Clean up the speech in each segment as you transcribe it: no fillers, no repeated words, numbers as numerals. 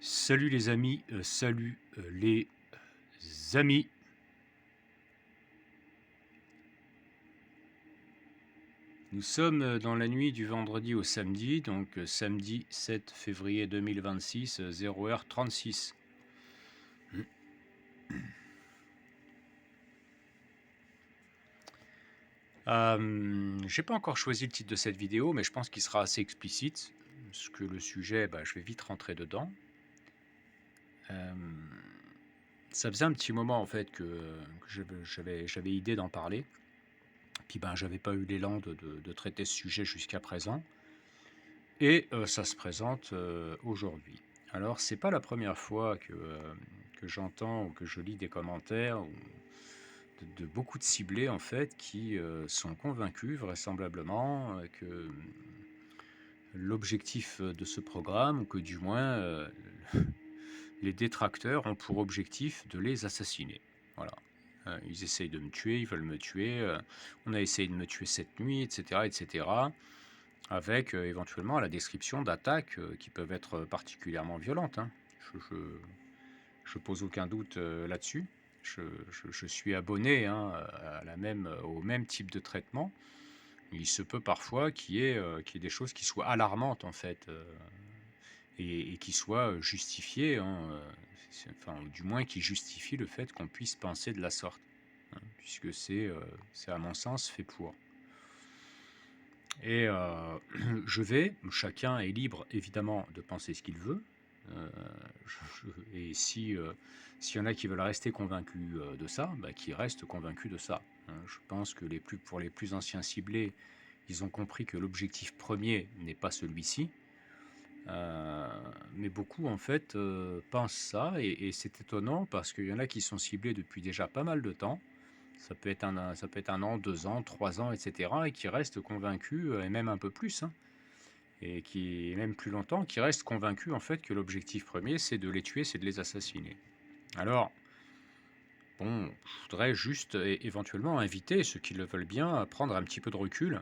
Salut les amis, salut les amis. Nous sommes dans la nuit du vendredi au samedi, donc samedi 7 février 2026, 0h36. J'ai pas encore choisi le titre de cette vidéo, mais je pense qu'il sera assez explicite, parce que le sujet, je vais vite rentrer dedans. Ça faisait un petit moment en fait que j'avais idée d'en parler. Puis j'avais pas eu l'élan de traiter ce sujet jusqu'à présent. Et ça se présente aujourd'hui. Alors, c'est pas la première fois que j'entends ou que je lis des commentaires de beaucoup de ciblés en fait qui sont convaincus vraisemblablement que l'objectif de ce programme, ou que du moins les détracteurs ont pour objectif de les assassiner. Voilà. Ils essayent de me tuer, ils veulent me tuer, on a essayé de me tuer cette nuit, etc. etc. avec éventuellement la description d'attaques qui peuvent être particulièrement violentes, hein. Je pose aucun doute là-dessus. Je suis abonné, hein, au même type de traitement. Il se peut parfois qu'il y ait des choses qui soient alarmantes en fait, et qui soient justifiées, hein, enfin, ou du moins qui justifient le fait qu'on puisse penser de la sorte, hein, puisque c'est à mon sens fait pour. Et chacun est libre évidemment de penser ce qu'il veut. Et s'il y en a qui veulent rester convaincus de ça, qu'ils restent convaincus de ça, hein. Je pense que pour les plus anciens ciblés, ils ont compris que l'objectif premier n'est pas celui-ci. Mais beaucoup en fait pensent ça, et c'est étonnant parce qu'il y en a qui sont ciblés depuis déjà pas mal de temps. Ça peut être un an, 2 ans, 3 ans, etc. et qui restent convaincus, et même un peu plus, hein, et même plus longtemps, qui restent convaincus en fait que l'objectif premier, c'est de les tuer, c'est de les assassiner. Alors, bon, je voudrais juste éventuellement inviter ceux qui le veulent bien à prendre un petit peu de recul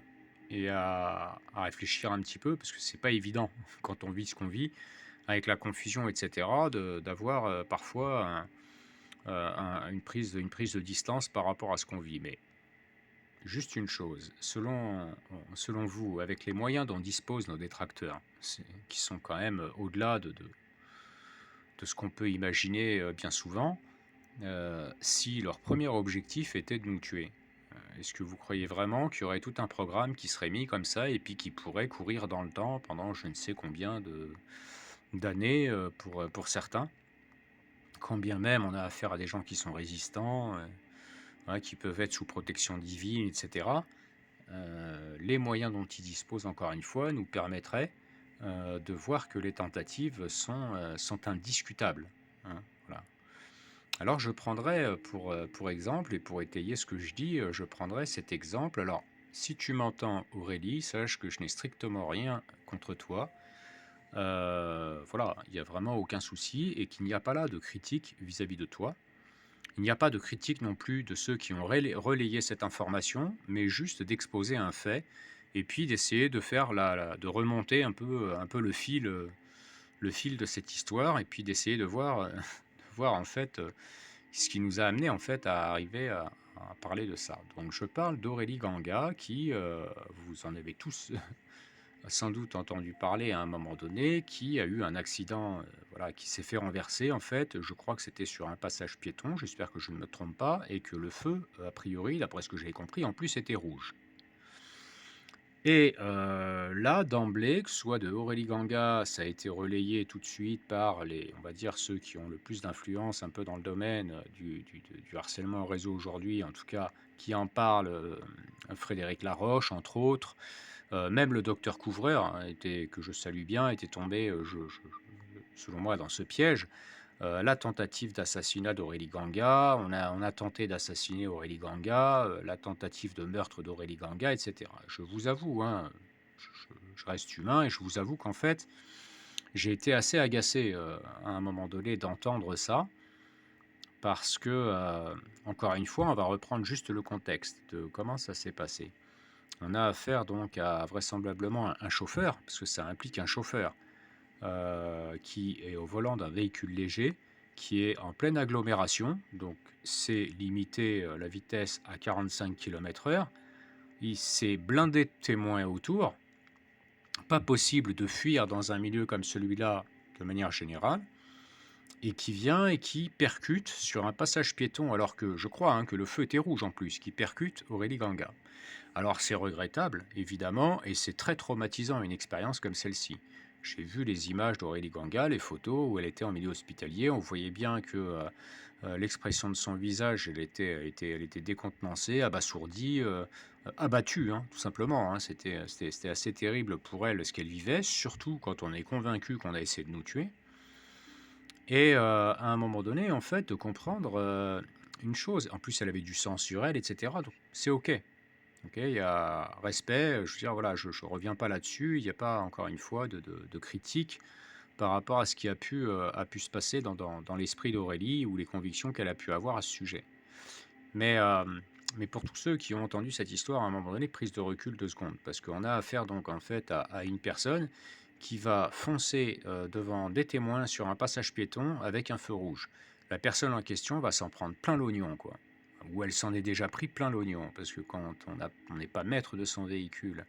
et à réfléchir un petit peu, parce que c'est pas évident quand on vit ce qu'on vit, avec la confusion, etc., d'avoir parfois une prise de distance par rapport à ce qu'on vit. Mais juste une chose, selon vous, avec les moyens dont disposent nos détracteurs, qui sont quand même au-delà de ce qu'on peut imaginer bien souvent, si leur premier objectif était de nous tuer, est-ce que vous croyez vraiment qu'il y aurait tout un programme qui serait mis comme ça et puis qui pourrait courir dans le temps pendant je ne sais combien d'années pour certains, quand bien même on a affaire à des gens qui sont résistants, voilà, qui peuvent être sous protection divine, etc. Les moyens dont ils disposent, encore une fois, nous permettraient de voir que les tentatives sont indiscutables, hein, voilà. Alors je prendrais pour exemple, et pour étayer ce que je dis, je prendrais cet exemple. Alors, si tu m'entends Aurélie, sache que je n'ai strictement rien contre toi. Voilà, il n'y a vraiment aucun souci, et qu'il n'y a pas là de critique vis-à-vis de toi. Il n'y a pas de critique non plus de ceux qui ont relayé cette information, mais juste d'exposer un fait, et puis d'essayer de faire de remonter un peu le fil de cette histoire, et puis d'essayer de voir, de voir en fait ce qui nous a amené en fait à arriver à parler de ça. Donc je parle d'Aurélie Ganga, qui, vous en avez tous sans doute entendu parler à un moment donné, qui a eu un accident, voilà, qui s'est fait renverser en fait. Je crois que c'était sur un passage piéton, j'espère que je ne me trompe pas, et que le feu, a priori, d'après ce que j'avais compris, en plus était rouge. Et là, d'emblée, que ce soit de Aurélie Ganga, ça a été relayé tout de suite par on va dire, ceux qui ont le plus d'influence un peu dans le domaine du harcèlement au réseau aujourd'hui, en tout cas, qui en parlent, Frédéric Laroche, entre autres. Même le docteur Couvreur, hein, que je salue bien, était tombé, selon moi, dans ce piège. La tentative d'assassinat d'Aurélie Ganga, on a tenté d'assassiner Aurélie Ganga, la tentative de meurtre d'Aurélie Ganga, etc. Je vous avoue, hein, je reste humain, et je vous avoue qu'en fait, j'ai été assez agacé à un moment donné d'entendre ça, parce que, encore une fois, on va reprendre juste le contexte de comment ça s'est passé. On a affaire donc à vraisemblablement un chauffeur, parce que ça implique un chauffeur, qui est au volant d'un véhicule léger, qui est en pleine agglomération, donc c'est limité la vitesse à 45 km/h. Il s'est blindé de témoins autour. Pas possible de fuir dans un milieu comme celui-là de manière générale, et qui vient et qui percute sur un passage piéton, alors que je crois que le feu était rouge en plus, qui percute Aurélie Ganga. Alors c'est regrettable, évidemment, et c'est très traumatisant une expérience comme celle-ci. J'ai vu les images d'Aurélie Ganga, les photos où elle était en milieu hospitalier. On voyait bien que l'expression de son visage, elle était décontenancée, abasourdie, abattue, tout simplement. C'était assez terrible pour elle ce qu'elle vivait, surtout quand on est convaincu qu'on a essayé de nous tuer. Et à un moment donné, en fait, de comprendre une chose. En plus, elle avait du sang sur elle, etc. Donc c'est OK. Ok, il y a respect, je veux dire, voilà, je ne reviens pas là-dessus, il n'y a pas, encore une fois, de critique par rapport à ce qui a pu se passer dans l'esprit d'Aurélie ou les convictions qu'elle a pu avoir à ce sujet. Mais, euh, mais pour tous ceux qui ont entendu cette histoire, à un moment donné, prise de recul 2 secondes, parce qu'on a affaire donc en fait à une personne qui va foncer devant des témoins sur un passage piéton avec un feu rouge. La personne en question va s'en prendre plein l'oignon, quoi. Ou elle s'en est déjà pris plein l'oignon, parce que quand on n'est pas maître de son véhicule,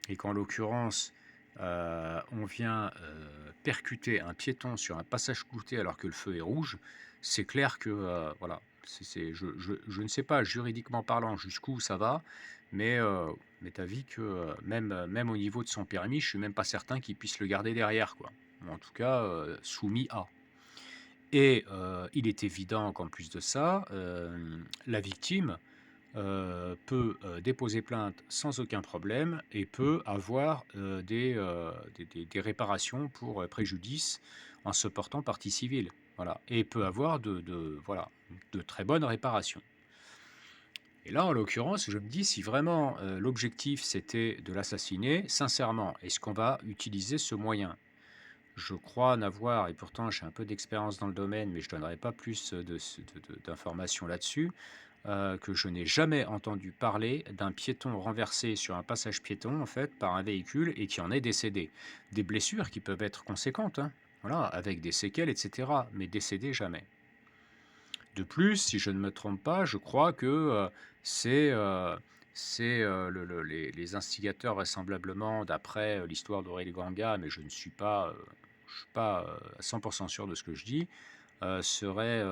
et qu'en l'occurrence, on vient percuter un piéton sur un passage clouté alors que le feu est rouge, c'est clair que, voilà, je ne sais pas juridiquement parlant jusqu'où ça va, mais tu as vu que même au niveau de son permis, je suis même pas certain qu'il puisse le garder derrière, quoi. Ou en tout cas, soumis à. Et il est évident qu'en plus de ça, la victime peut déposer plainte sans aucun problème et peut avoir des réparations pour préjudice en se portant partie civile. Voilà. Et peut avoir voilà, de très bonnes réparations. Et là, en l'occurrence, je me dis, si vraiment l'objectif c'était de l'assassiner, sincèrement, est-ce qu'on va utiliser ce moyen? Je crois en avoir, et pourtant j'ai un peu d'expérience dans le domaine, mais je ne donnerai pas plus d'informations là-dessus, que je n'ai jamais entendu parler d'un piéton renversé sur un passage piéton, en fait, par un véhicule et qui en est décédé. Des blessures qui peuvent être conséquentes, voilà, avec des séquelles, etc., mais décédé jamais. De plus, si je ne me trompe pas, je crois que c'est les instigateurs, vraisemblablement, d'après l'histoire d'Aurélie Ganga, mais je ne suis pas, à 100% sûr de ce que je dis, serait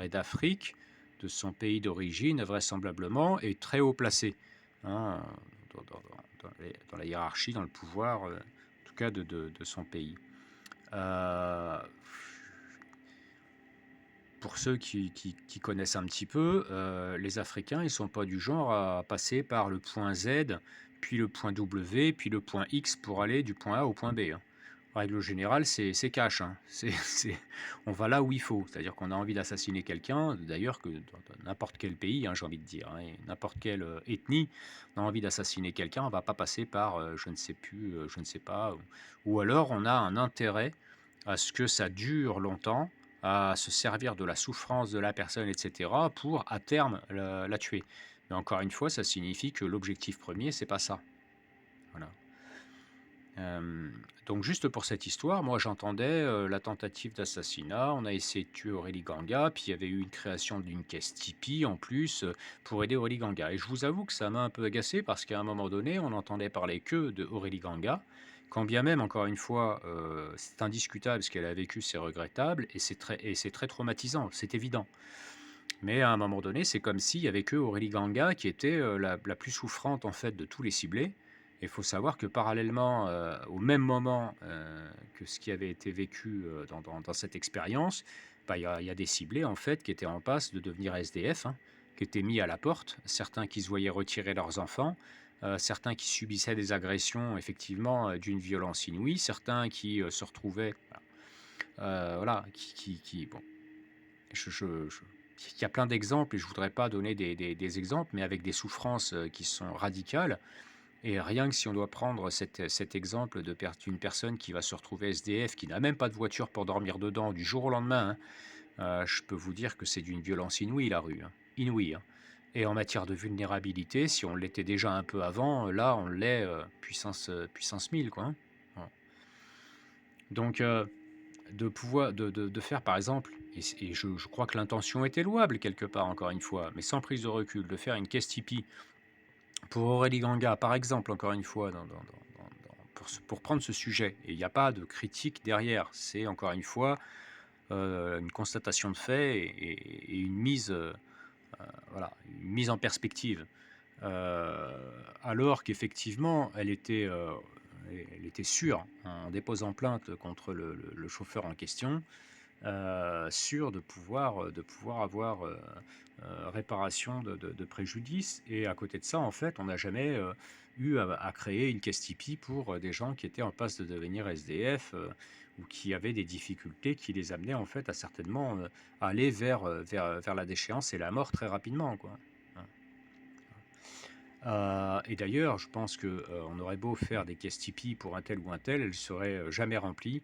d'Afrique, de son pays d'origine, vraisemblablement, et très haut placé, hein, dans la hiérarchie, dans le pouvoir, en tout cas de son pays. Pour ceux qui connaissent un petit peu, les Africains, ils ne sont pas du genre à passer par le point Z, puis le point W, puis le point X pour aller du point A au point B. En règle générale, c'est cash. On va là où il faut. C'est-à-dire qu'on a envie d'assassiner quelqu'un, d'ailleurs que dans n'importe quel pays, j'ai envie de dire, et n'importe quelle ethnie, on a envie d'assassiner quelqu'un, on ne va pas passer par je ne sais plus, je ne sais pas. Ou alors on a un intérêt à ce que ça dure longtemps, à se servir de la souffrance de la personne, etc., pour à terme la tuer. Mais encore une fois, ça signifie que l'objectif premier, c'est pas ça. Voilà. Donc juste pour cette histoire, moi j'entendais la tentative d'assassinat, on a essayé de tuer Aurélie Ganga, puis il y avait eu une création d'une caisse Tipeee en plus pour aider Aurélie Ganga. Et je vous avoue que ça m'a un peu agacé parce qu'à un moment donné, on n'entendait parler que de Aurélie Ganga, quand bien même, encore une fois, c'est indiscutable ce qu'elle a vécu, c'est regrettable et c'est très traumatisant, c'est évident. Mais à un moment donné, c'est comme s'il y avait que Aurélie Ganga qui était la plus souffrante en fait de tous les ciblés. Il faut savoir que parallèlement, au même moment que ce qui avait été vécu dans cette expérience, bah, il y a des ciblés en fait qui étaient en passe de devenir SDF, qui étaient mis à la porte, certains qui se voyaient retirer leurs enfants, certains qui subissaient des agressions effectivement d'une violence inouïe, certains qui se retrouvaient, voilà, bon, il y a plein d'exemples et je ne voudrais pas donner des exemples, mais avec des souffrances qui sont radicales. Et rien que si on doit prendre cet exemple d'une personne qui va se retrouver SDF, qui n'a même pas de voiture pour dormir dedans du jour au lendemain, je peux vous dire que c'est d'une violence inouïe la rue, inouïe. Et en matière de vulnérabilité, si on l'était déjà un peu avant, là on l'est puissance 1000, quoi. Voilà. Donc, de faire par exemple, et je crois que l'intention était louable quelque part, encore une fois, mais sans prise de recul, de faire une caisse Tipeee pour Aurélie Ganga, par exemple, encore une fois, pour prendre ce sujet, et il n'y a pas de critique derrière, c'est encore une fois une constatation de fait et une mise, voilà, une mise en perspective. Alors qu'effectivement, elle était sûre, en déposant plainte contre le chauffeur en question, sûre de pouvoir avoir réparation de préjudice. Et à côté de ça, en fait, on n'a jamais eu à créer une caisse Tipeee pour des gens qui étaient en passe de devenir SDF ou qui avaient des difficultés qui les amenaient en fait à certainement aller vers la déchéance et la mort très rapidement, quoi. Et d'ailleurs, je pense que on aurait beau faire des caisses Tipeee pour un tel ou un tel, elles seraient jamais remplies.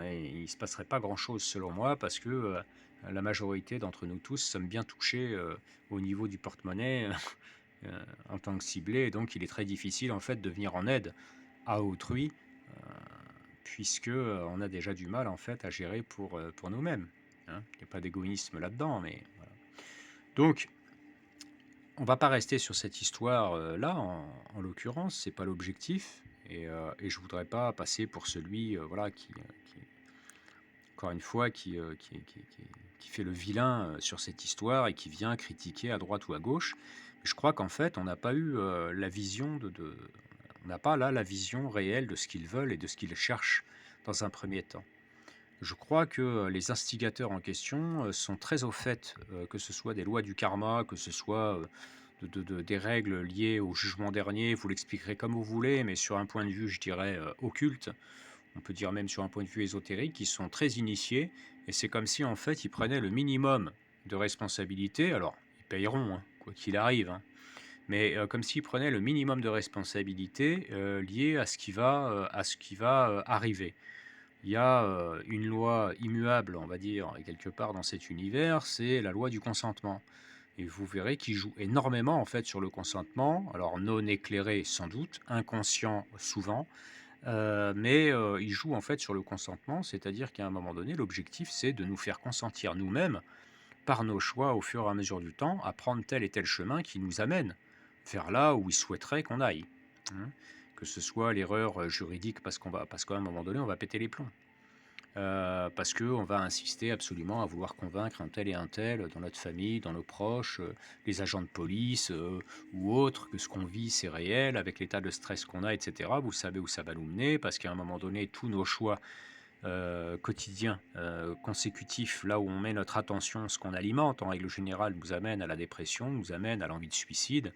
Et il ne se passerait pas grand-chose selon moi parce que la majorité d'entre nous tous sommes bien touchés au niveau du porte-monnaie en tant que ciblé. Et donc, il est très difficile en fait de venir en aide à autrui puisque on a déjà du mal en fait à gérer pour nous-mêmes, hein. Il n'y a pas d'égoïsme là-dedans, mais voilà. Donc, on va pas rester sur cette histoire là, en l'occurrence, c'est pas l'objectif, et je voudrais pas passer pour celui, voilà, qui, encore une fois, qui fait le vilain sur cette histoire et qui vient critiquer à droite ou à gauche. Je crois qu'en fait, on n'a pas eu la vision on n'a pas là la vision réelle de ce qu'ils veulent et de ce qu'ils cherchent dans un premier temps. Je crois que les instigateurs en question sont très au fait, que ce soit des lois du karma, que ce soit des règles liées au jugement dernier. Vous l'expliquerez comme vous voulez, mais sur un point de vue, je dirais, occulte, on peut dire même sur un point de vue ésotérique, ils sont très initiés, et c'est comme si en fait ils prenaient le minimum de responsabilité. Alors, ils payeront, hein, quoi qu'il arrive, hein, mais comme s'ils prenaient le minimum de responsabilité lié à ce qui va arriver. Il y a une loi immuable, on va dire, quelque part dans cet univers, c'est la loi du consentement. Et vous verrez qu'il joue énormément en fait sur le consentement, alors non éclairé sans doute, inconscient souvent, mais il joue en fait sur le consentement, c'est-à-dire qu'à un moment donné, l'objectif c'est de nous faire consentir nous-mêmes, par nos choix au fur et à mesure du temps, à prendre tel et tel chemin qui nous amène vers là où il souhaiterait qu'on aille, hein. Que ce soit l'erreur juridique parce qu'à un moment donné, on va péter les plombs. Parce qu'on va insister absolument à vouloir convaincre un tel et un tel dans notre famille, dans nos proches, les agents de police ou autres, que ce qu'on vit c'est réel, avec l'état de stress qu'on a, etc. Vous savez où ça va nous mener, parce qu'à un moment donné, tous nos choix quotidiens, consécutifs, là où on met notre attention, ce qu'on alimente en règle générale, nous amène à la dépression, nous amène à l'envie de suicide,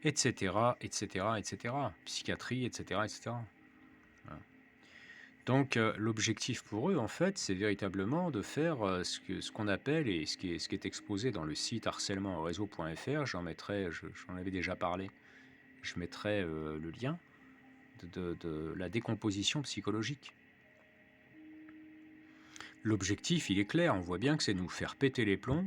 etc., etc., etc., psychiatrie, etc., etc. Voilà. Donc l'objectif pour eux, en fait, c'est véritablement de faire ce qu'on appelle, et ce qui est exposé dans le site harcèlementenréseau.fr, j'en avais déjà parlé, je mettrai le lien, de la décomposition psychologique. L'objectif, il est clair, on voit bien que c'est nous faire péter les plombs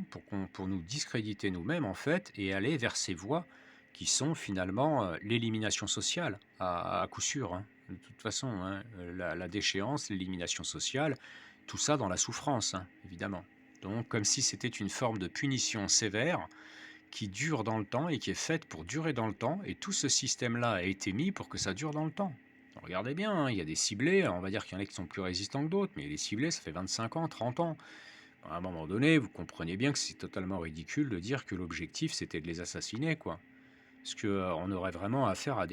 pour nous discréditer nous-mêmes, en fait, et aller vers ces voies qui sont finalement l'élimination sociale, à coup sûr, hein. De toute façon, hein, la déchéance, l'élimination sociale, tout ça dans la souffrance, hein, évidemment. Donc, comme si c'était une forme de punition sévère qui dure dans le temps et qui est faite pour durer dans le temps, et tout ce système-là a été mis pour que ça dure dans le temps. Regardez bien, hein, il y a des ciblés, on va dire qu'il y en a qui sont plus résistants que d'autres, mais les ciblés, ça fait 25 ans, 30 ans. À un moment donné, vous comprenez bien que c'est totalement ridicule de dire que l'objectif, c'était de les assassiner, quoi. Parce qu'on aurait vraiment affaire à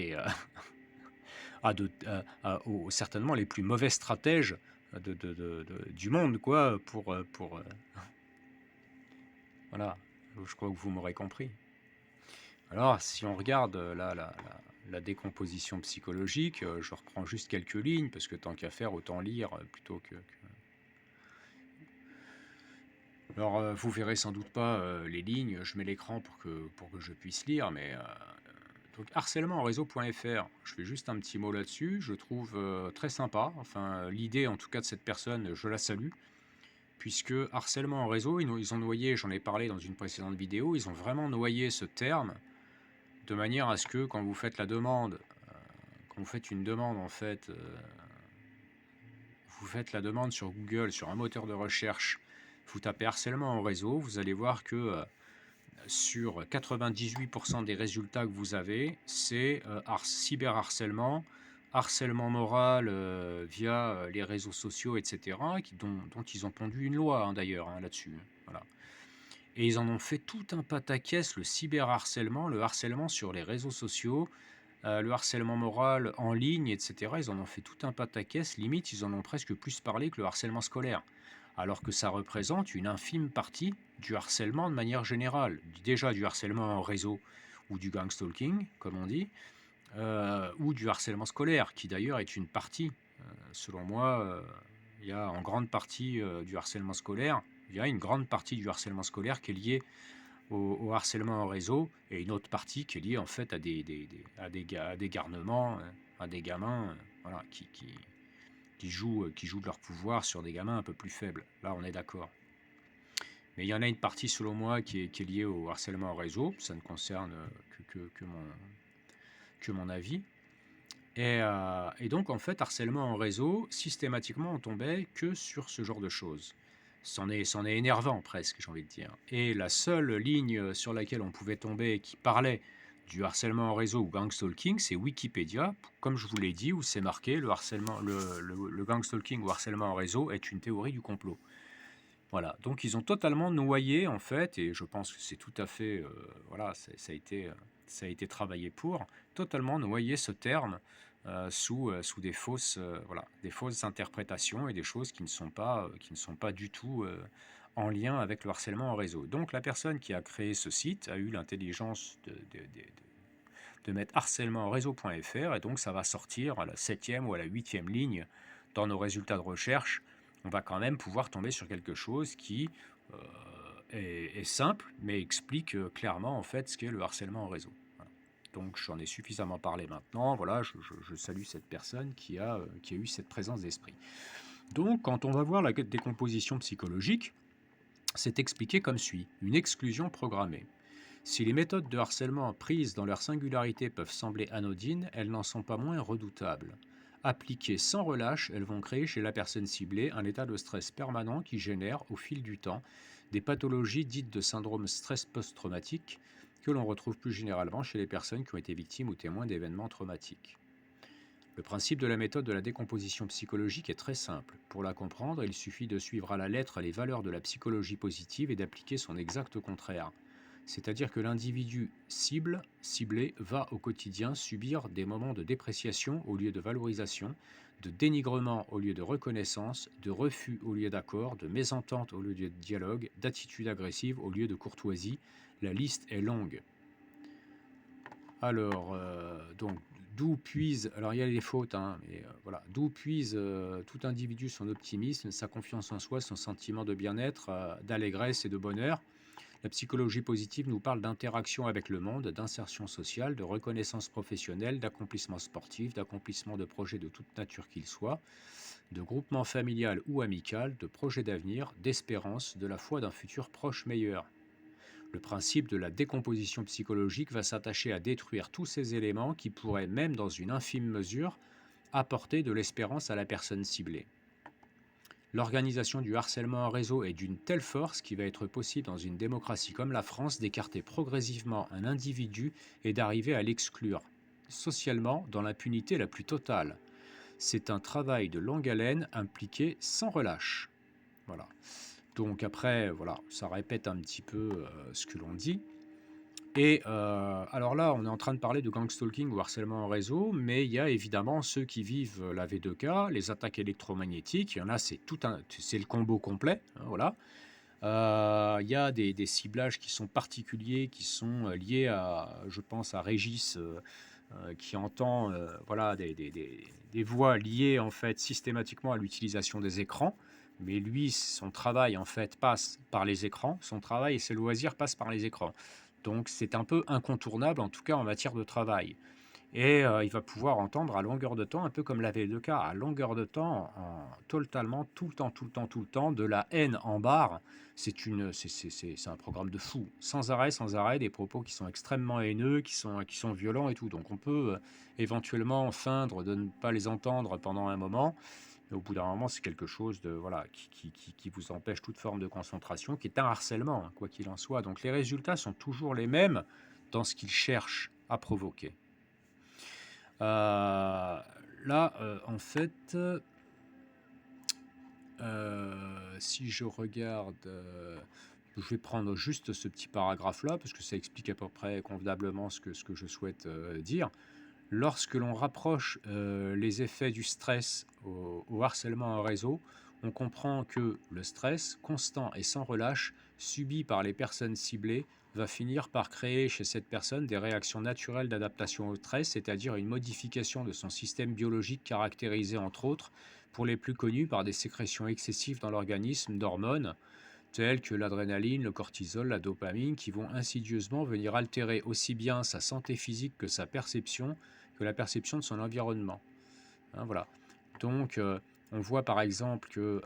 certainement les plus mauvais stratèges du monde, quoi, voilà, je crois que vous m'aurez compris. Alors, si on regarde la décomposition psychologique, je reprends juste quelques lignes, parce que tant qu'à faire, autant lire plutôt que... Alors, vous verrez sans doute pas les lignes, je mets l'écran pour que je puisse lire, mais... Donc, harcèlementenréseau.fr, je fais juste un petit mot là-dessus, je trouve très sympa, enfin, l'idée en tout cas de cette personne, je la salue, puisque harcèlement en réseau, ils ont noyé, j'en ai parlé dans une précédente vidéo, ils ont vraiment noyé ce terme, de manière à ce que quand vous faites la demande, quand vous faites une demande en fait vous faites la demande sur Google, sur un moteur de recherche, vous tapez harcèlement en réseau, vous allez voir que sur 98% des résultats que vous avez, c'est cyberharcèlement, harcèlement moral via les réseaux sociaux, etc., dont ils ont pondu une loi d'ailleurs là-dessus. Voilà. Et ils en ont fait tout un pataquès, le cyberharcèlement, le harcèlement sur les réseaux sociaux, le harcèlement moral en ligne, etc. Ils en ont fait tout un pataquès, limite ils en ont presque plus parlé que le harcèlement scolaire. Alors que ça représente une infime partie du harcèlement de manière générale. Déjà du harcèlement en réseau ou du gangstalking, comme on dit, ou du harcèlement scolaire, qui d'ailleurs est une partie. Selon moi, il y a en grande partie du harcèlement scolaire, il y a une grande partie du harcèlement scolaire qui est liée au harcèlement en réseau, et une autre partie qui est liée en fait à des garnements, à des gamins voilà, qui jouent de leur pouvoir sur des gamins un peu plus faibles. Là, on est d'accord. Mais il y en a une partie, selon moi, qui est liée au harcèlement en réseau. Ça ne concerne que mon avis. Et donc, en fait, harcèlement en réseau, systématiquement, on tombait que sur ce genre de choses. C'en est énervant, presque, j'ai envie de dire. Et la seule ligne sur laquelle on pouvait tomber qui parlait du harcèlement en réseau ou gangstalking, c'est Wikipédia, comme je vous l'ai dit, où c'est marqué le gangstalking ou harcèlement en réseau est une théorie du complot. Voilà, donc ils ont totalement noyé en fait, et je pense que c'est tout à fait, voilà, ça a été travaillé pour totalement noyer ce terme sous des fausses, voilà, des fausses interprétations et des choses qui ne sont pas du tout en lien avec le harcèlement en réseau. Donc la personne qui a créé ce site a eu l'intelligence de mettre harcèlement en réseau.fr, et donc ça va sortir à la 7e ou à la 8e ligne dans nos résultats de recherche. On va quand même pouvoir tomber sur quelque chose qui est simple, mais explique clairement en fait ce qu'est le harcèlement en réseau. Voilà. Donc j'en ai suffisamment parlé maintenant. Voilà, je salue cette personne qui a eu cette présence d'esprit. Donc quand on va voir la décomposition psychologique, c'est expliqué comme suit. Une exclusion programmée. Si les méthodes de harcèlement prises dans leur singularité peuvent sembler anodines, elles n'en sont pas moins redoutables. Appliquées sans relâche, elles vont créer chez la personne ciblée un état de stress permanent qui génère, au fil du temps, des pathologies dites de syndrome stress post-traumatique que l'on retrouve plus généralement chez les personnes qui ont été victimes ou témoins d'événements traumatiques. Le principe de la méthode de la décomposition psychologique est très simple. Pour la comprendre, il suffit de suivre à la lettre les valeurs de la psychologie positive et d'appliquer son exact contraire. C'est-à-dire que l'individu ciblé, va au quotidien subir des moments de dépréciation au lieu de valorisation, de dénigrement au lieu de reconnaissance, de refus au lieu d'accord, de mésentente au lieu de dialogue, d'attitude agressive au lieu de courtoisie. La liste est longue. Alors, donc, alors il y a les fautes, mais voilà, d'où puise tout individu son optimisme, sa confiance en soi, son sentiment de bien-être, d'allégresse et de bonheur. La psychologie positive nous parle d'interaction avec le monde, d'insertion sociale, de reconnaissance professionnelle, d'accomplissement sportif, d'accomplissement de projets de toute nature qu'ils soient, de groupement familial ou amical, de projets d'avenir, d'espérance, de la foi d'un futur proche meilleur. Le principe de la décomposition psychologique va s'attacher à détruire tous ces éléments qui pourraient, même dans une infime mesure, apporter de l'espérance à la personne ciblée. L'organisation du harcèlement en réseau est d'une telle force qu'il va être possible dans une démocratie comme la France d'écarter progressivement un individu et d'arriver à l'exclure, socialement, dans l'impunité la plus totale. C'est un travail de longue haleine impliqué sans relâche. Voilà. Donc après, voilà, ça répète un petit peu ce que l'on dit. Et alors là, on est en train de parler de gangstalking ou harcèlement en réseau, mais il y a évidemment ceux qui vivent la V2K, les attaques électromagnétiques. Il y en a, c'est le combo complet, voilà. Il y a des ciblages qui sont particuliers, qui sont liés à, je pense, à Régis, qui entend voilà, des voix liées en fait systématiquement à l'utilisation des écrans. Mais lui, son travail en fait passe par les écrans. Son travail et ses loisirs passent par les écrans. Donc c'est un peu incontournable, en tout cas en matière de travail. Et il va pouvoir entendre à longueur de temps, un peu comme la V2K, à longueur de temps, totalement, tout le temps, de la haine en barre. C'est un programme de fou. Sans arrêt, des propos qui sont extrêmement haineux, qui sont violents et tout. Donc on peut éventuellement feindre de ne pas les entendre pendant un moment, Et au bout d'un moment, c'est quelque chose de, voilà, qui vous empêche toute forme de concentration, qui est un harcèlement, hein, quoi qu'il en soit. Donc les résultats sont toujours les mêmes dans ce qu'ils cherchent à provoquer. Là, en fait, si je regarde, je vais prendre juste ce petit paragraphe-là, parce que ça explique à peu près convenablement ce que je souhaite dire. Lorsque l'on rapproche les effets du stress au harcèlement en réseau, on comprend que le stress, constant et sans relâche, subi par les personnes ciblées, va finir par créer chez cette personne des réactions naturelles d'adaptation au stress, c'est-à-dire une modification de son système biologique caractérisée entre autres, pour les plus connus, par des sécrétions excessives dans l'organisme d'hormones telles que l'adrénaline, le cortisol, la dopamine, qui vont insidieusement venir altérer aussi bien sa santé physique que la perception de son environnement. Hein, voilà. Donc, on voit par exemple que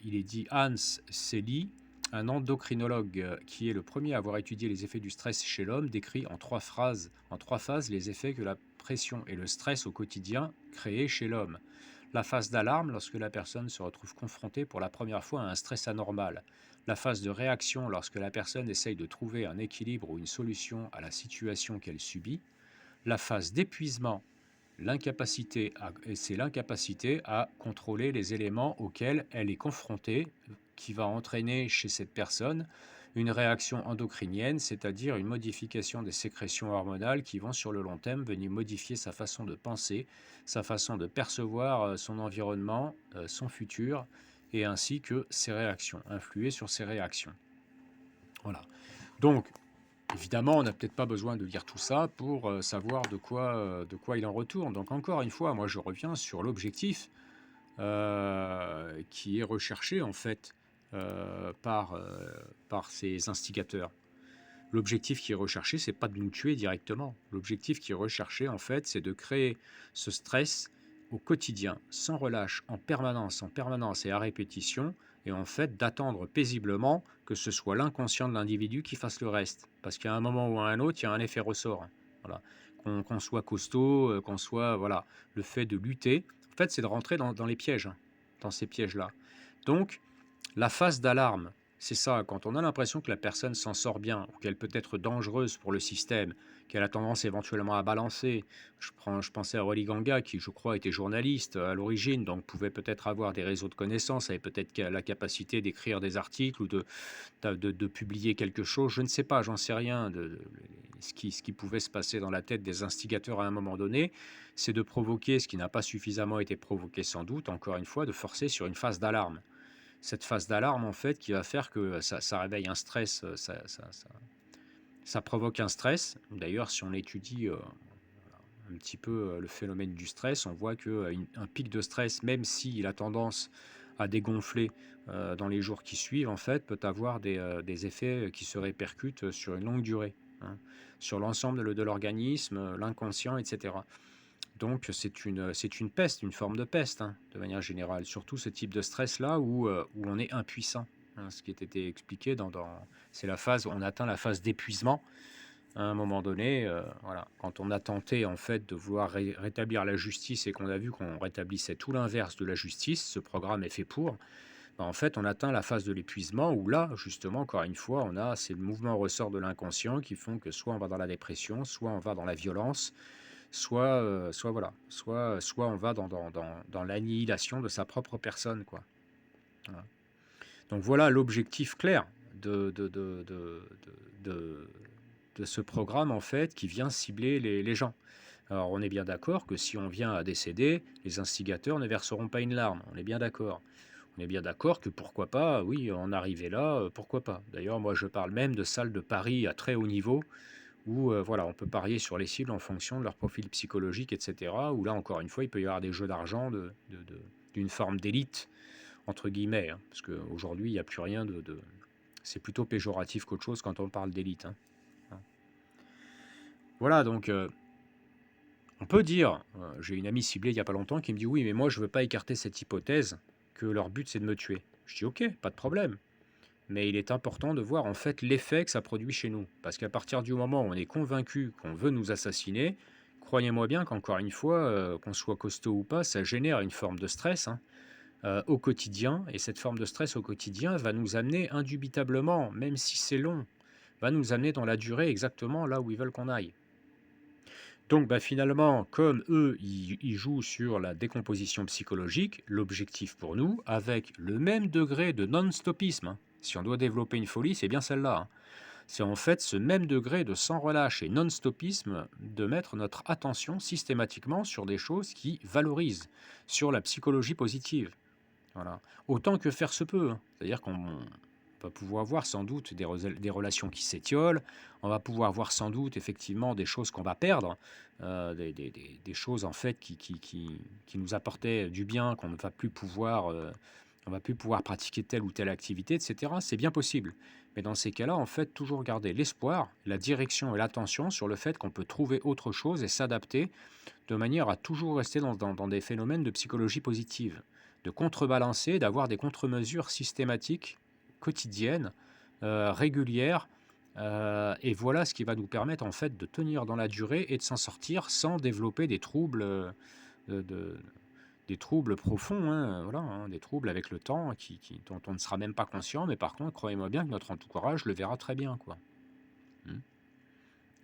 il est dit Hans Selye, un endocrinologue qui est le premier à avoir étudié les effets du stress chez l'homme, décrit en trois phases les effets que la pression et le stress au quotidien créent chez l'homme. La phase d'alarme, lorsque la personne se retrouve confrontée pour la première fois à un stress anormal. La phase de réaction, lorsque la personne essaye de trouver un équilibre ou une solution à la situation qu'elle subit. La phase d'épuisement, c'est l'incapacité à contrôler les éléments auxquels elle est confrontée, qui va entraîner chez cette personne une réaction endocrinienne, c'est-à-dire une modification des sécrétions hormonales qui vont sur le long terme venir modifier sa façon de penser, sa façon de percevoir son environnement, son futur, et ainsi que ses réactions, influer sur ses réactions. Voilà. Donc, évidemment, on n'a peut-être pas besoin de lire tout ça pour savoir de quoi il en retourne. Donc encore une fois, moi je reviens sur l'objectif qui est recherché en fait par ces instigateurs. L'objectif qui est recherché, c'est pas de nous tuer directement. L'objectif qui est recherché en fait, c'est de créer ce stress au quotidien, sans relâche, en permanence et à répétition, et en fait d'attendre paisiblement que ce soit l'inconscient de l'individu qui fasse le reste. Parce qu'à un moment ou à un autre, il y a un effet ressort. Voilà. Qu'on soit costaud, qu'on soit... Voilà. Le fait de lutter, en fait, c'est de rentrer dans les pièges, hein, dans ces pièges-là. Donc, la phase d'alarme, c'est ça, quand on a l'impression que la personne s'en sort bien, ou qu'elle peut être dangereuse pour le système, qu'elle a tendance éventuellement à balancer. Je pensais à Rolly Ganga, qui je crois était journaliste à l'origine, donc pouvait peut-être avoir des réseaux de connaissances, avait peut-être la capacité d'écrire des articles ou de publier quelque chose, je ne sais pas, j'en sais rien, ce qui pouvait se passer dans la tête des instigateurs à un moment donné, c'est de provoquer ce qui n'a pas suffisamment été provoqué sans doute, encore une fois, de forcer sur une phase d'alarme. Cette phase d'alarme, en fait, qui va faire que ça réveille un stress, ça provoque un stress. D'ailleurs, si on étudie un petit peu le phénomène du stress, on voit qu'un pic de stress, même s'il a tendance à dégonfler dans les jours qui suivent, en fait, peut avoir des effets qui se répercutent sur une longue durée, hein, sur l'ensemble de l'organisme, l'inconscient, etc. Donc c'est une peste, une forme de peste, hein, de manière générale. Surtout ce type de stress-là où on est impuissant, hein, ce qui a été expliqué c'est la phase, on atteint la phase d'épuisement à un moment donné. Voilà. Quand on a tenté en fait de vouloir rétablir la justice et qu'on a vu qu'on rétablissait tout l'inverse de la justice, ce programme est fait pour, ben, en fait on atteint la phase de l'épuisement où là, justement, encore une fois, c'est le mouvement ressort de l'inconscient qui font que soit on va dans la dépression, soit on va dans la violence, soit on va dans l'annihilation de sa propre personne, quoi. Voilà. Donc voilà l'objectif clair de, de ce programme, en fait, qui vient cibler les gens. Alors on est bien d'accord que si on vient à décéder, les instigateurs ne verseront pas une larme, on est bien d'accord. On est bien d'accord que pourquoi pas, oui, en arriver là, pourquoi pas. D'ailleurs, moi je parle même de salles de paris à très haut niveau, où voilà, on peut parier sur les cibles en fonction de leur profil psychologique, etc. Où là, encore une fois, il peut y avoir des jeux d'argent d'une forme d'élite, entre guillemets, hein, parce qu'aujourd'hui, il n'y a plus rien c'est plutôt péjoratif qu'autre chose quand on parle d'élite. Hein. Voilà, donc on peut dire, j'ai une amie ciblée il n'y a pas longtemps qui me dit oui, mais moi je ne veux pas écarter cette hypothèse que leur but c'est de me tuer. Je dis ok, pas de problème. Mais il est important de voir en fait l'effet que ça produit chez nous. Parce qu'à partir du moment où on est convaincu qu'on veut nous assassiner, croyez-moi bien qu'encore une fois, qu'on soit costaud ou pas, ça génère une forme de stress, hein, au quotidien et cette forme de stress au quotidien va nous amener indubitablement, même si c'est long, va nous amener dans la durée exactement là où ils veulent qu'on aille. Donc, bah, finalement, comme eux, ils jouent sur la décomposition psychologique, l'objectif pour nous, avec le même degré de non-stopisme, hein. Si on doit développer une folie, c'est bien celle-là, hein. C'est en fait ce même degré de sans relâche et non-stopisme de mettre notre attention systématiquement sur des choses qui valorisent, sur la psychologie positive. Voilà. Autant que faire se peut, hein. C'est-à-dire qu'on va pouvoir voir sans doute des relations qui s'étiolent, on va pouvoir voir sans doute effectivement des choses qu'on va perdre, des choses en fait qui nous apportaient du bien, qu'on ne va plus pouvoir, on va plus pouvoir pratiquer telle ou telle activité, etc. C'est bien possible. Mais dans ces cas-là, en fait, toujours garder l'espoir, la direction et l'attention sur le fait qu'on peut trouver autre chose et s'adapter de manière à toujours rester dans des phénomènes de psychologie positive, de contrebalancer, d'avoir des contre-mesures systématiques, quotidiennes, régulières. Et voilà ce qui va nous permettre en fait de tenir dans la durée et de s'en sortir sans développer des troubles, de, de- des troubles profonds, hein, voilà, hein, des troubles avec le temps dont on ne sera même pas conscient, mais par contre, croyez-moi bien que notre entourage le verra très bien, quoi. Hmm.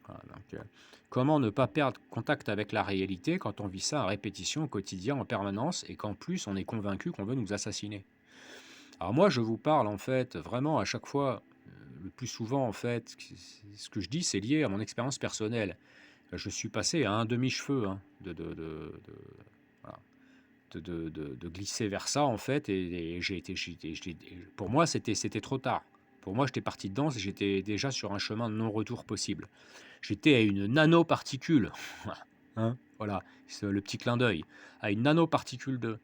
Voilà, donc, comment ne pas perdre contact avec la réalité quand on vit ça à répétition au quotidien en permanence et qu'en plus on est convaincu qu'on veut nous assassiner? Alors moi je vous parle en fait vraiment à chaque fois, le plus souvent en fait, ce que je dis c'est lié à mon expérience personnelle. Je suis passé à un demi-cheveu, hein, voilà, de glisser vers ça en fait et pour moi c'était trop tard. Pour moi j'étais parti dedans, j'étais déjà sur un chemin de non-retour possible. J'étais à une nanoparticule, hein, voilà, c'est le petit clin d'œil, à une nanoparticule de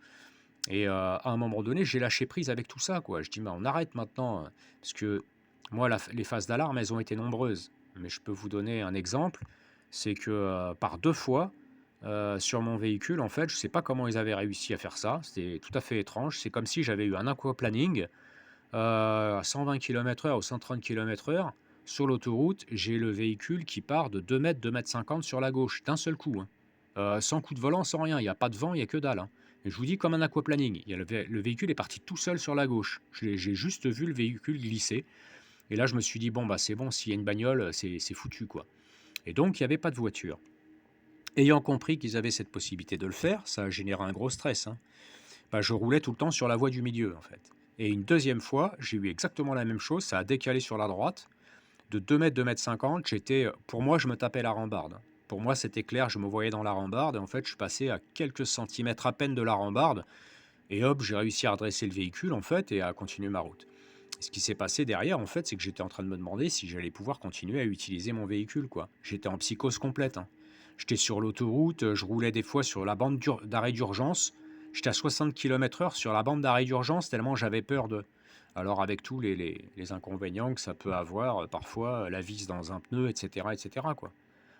et à un moment donné, j'ai lâché prise avec tout ça, quoi. Je dis: «Mais on arrête maintenant», parce que moi les phases d'alarme, elles ont été nombreuses. Mais je peux vous donner un exemple, c'est que, par 2 fois, sur mon véhicule, en fait, je ne sais pas comment ils avaient réussi à faire ça, c'était tout à fait étrange. C'est comme si j'avais eu un aquaplaning, à 120 km/h ou 130 km/h. Sur l'autoroute, j'ai le véhicule qui part de 2 mètres, 2,50 m sur la gauche, d'un seul coup, hein. Sans coup de volant, sans rien, il y a pas de vent, il y a que dalle, hein. Et je vous dis comme un aquaplaning, il y a le véhicule est parti tout seul sur la gauche. J'ai juste vu le véhicule glisser et là je me suis dit: «Bon, bah, c'est bon, s'il y a une bagnole, c'est foutu, quoi». Et donc il y avait pas de voiture. Ayant compris qu'ils avaient cette possibilité de le faire, ça a généré un gros stress, hein. Bah, je roulais tout le temps sur la voie du milieu, en fait. Et une deuxième fois, j'ai eu exactement la même chose, ça a décalé sur la droite. De 2 mètres, 2,50 m, pour moi, je me tapais la rambarde. Pour moi, c'était clair, je me voyais dans la rambarde. Et en fait, je passais à quelques centimètres à peine de la rambarde. Et hop, j'ai réussi à redresser le véhicule, en fait, et à continuer ma route. Ce qui s'est passé derrière, en fait, c'est que j'étais en train de me demander si j'allais pouvoir continuer à utiliser mon véhicule, quoi. J'étais en psychose complète, hein. J'étais sur l'autoroute, je roulais des fois sur la bande d'arrêt d'urgence. J'étais à 60 km/h sur la bande d'arrêt d'urgence tellement j'avais peur de. Alors avec tous les inconvénients que ça peut avoir, parfois la vis dans un pneu, etc., quoi.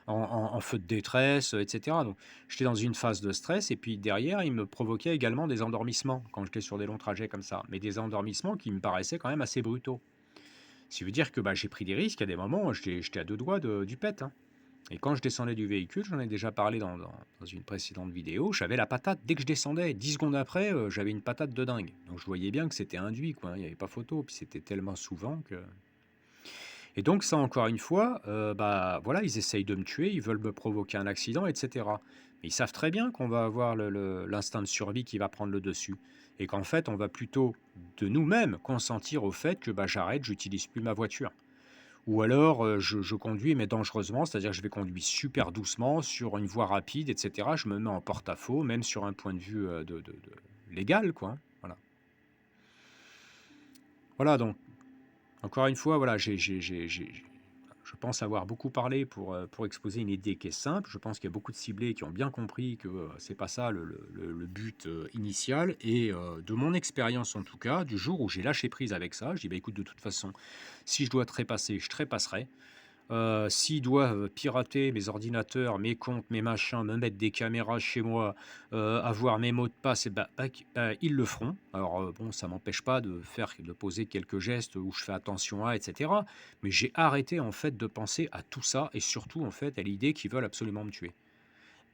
En feu de détresse, etc. Donc j'étais dans une phase de stress et puis derrière, il me provoquait également des endormissements quand j'étais sur des longs trajets comme ça, mais des endormissements qui me paraissaient quand même assez brutaux. Ce qui veut dire que, bah, j'ai pris des risques, à des moments, j'étais à 2 doigts de du pet, hein. Et quand je descendais du véhicule, j'en ai déjà parlé dans une précédente vidéo, j'avais la patate dès que je descendais. 10 secondes après, j'avais une patate de dingue. Donc je voyais bien que c'était induit, quoi, hein, il n'y avait pas photo. Puis c'était tellement souvent que. Et donc ça, encore une fois, bah, voilà, ils essayent de me tuer, ils veulent me provoquer un accident, etc. Mais ils savent très bien qu'on va avoir l'instinct de survie qui va prendre le dessus. Et qu'en fait, on va plutôt de nous-mêmes consentir au fait que bah, j'arrête, j'utilise plus ma voiture. Ou alors, je conduis, mais dangereusement, c'est-à-dire que je vais conduire super doucement sur une voie rapide, etc. Je me mets en porte-à-faux, même sur un point de vue légal, quoi, hein. Voilà. Voilà, donc, encore une fois, voilà, je pense avoir beaucoup parlé pour exposer une idée qui est simple. Je pense qu'il y a beaucoup de ciblés qui ont bien compris que c'est pas ça le but initial. Et de mon expérience, en tout cas, du jour où j'ai lâché prise avec ça, je dis bah écoute, de toute façon, si je dois trépasser, je trépasserai. S'ils doivent pirater mes ordinateurs, mes comptes, mes machins, me mettre des caméras chez moi, avoir mes mots de passe, et ils le feront. Alors, bon, ça m'empêche pas de poser quelques gestes où je fais attention à, et cetera. Mais j'ai arrêté, en fait, de penser à tout ça et surtout, en fait, à l'idée qu'ils veulent absolument me tuer.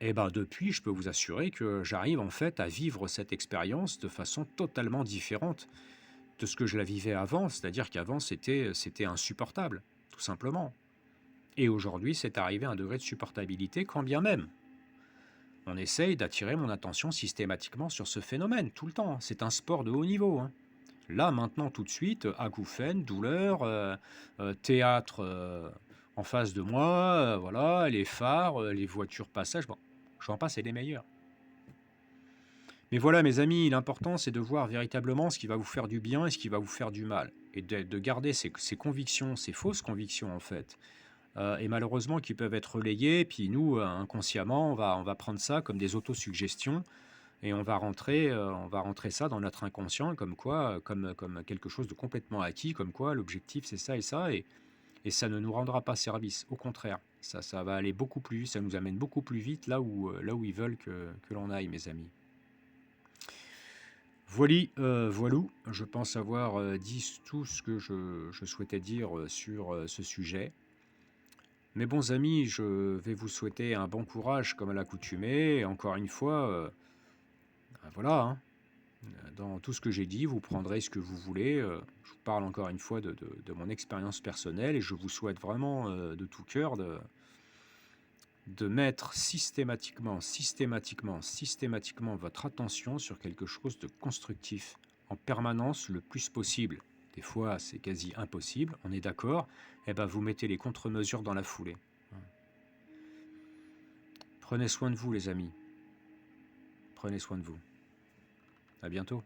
Et ben depuis, je peux vous assurer que j'arrive en fait à vivre cette expérience de façon totalement différente de ce que je la vivais avant, c'est-à-dire qu'avant c'était insupportable, tout simplement. Et aujourd'hui, c'est arrivé à un degré de supportabilité, quand bien même on essaye d'attirer mon attention systématiquement sur ce phénomène, tout le temps, hein. C'est un sport de haut niveau, hein. Là, maintenant, tout de suite, acouphènes, douleurs, théâtre en face de moi, voilà, les phares, les voitures passage, bon, j'en passe et des meilleurs. Mais voilà, mes amis, l'important, c'est de voir véritablement ce qui va vous faire du bien et ce qui va vous faire du mal. Et de garder ces convictions, ces fausses convictions, en fait. Et malheureusement, qui peuvent être relayées. Puis nous, inconsciemment, on va prendre ça comme des autosuggestions. Et on va rentrer ça dans notre inconscient, comme quoi, comme quelque chose de complètement acquis, comme quoi l'objectif, c'est ça et ça. Et ça ne nous rendra pas service. Au contraire, ça va aller beaucoup plus vite, ça nous amène beaucoup plus vite là où ils veulent que l'on aille, mes amis. Voilou, je pense avoir dit tout ce que je souhaitais dire sur ce sujet. Mes bons amis, je vais vous souhaiter un bon courage comme à l'accoutumée. Et encore une fois, voilà, hein, dans tout ce que j'ai dit, vous prendrez ce que vous voulez. Je vous parle encore une fois de mon expérience personnelle et je vous souhaite vraiment de tout cœur de mettre systématiquement votre attention sur quelque chose de constructif en permanence le plus possible. Des fois, c'est quasi impossible, on est d'accord. Eh ben, vous mettez les contre-mesures dans la foulée. Prenez soin de vous, les amis. Prenez soin de vous. À bientôt.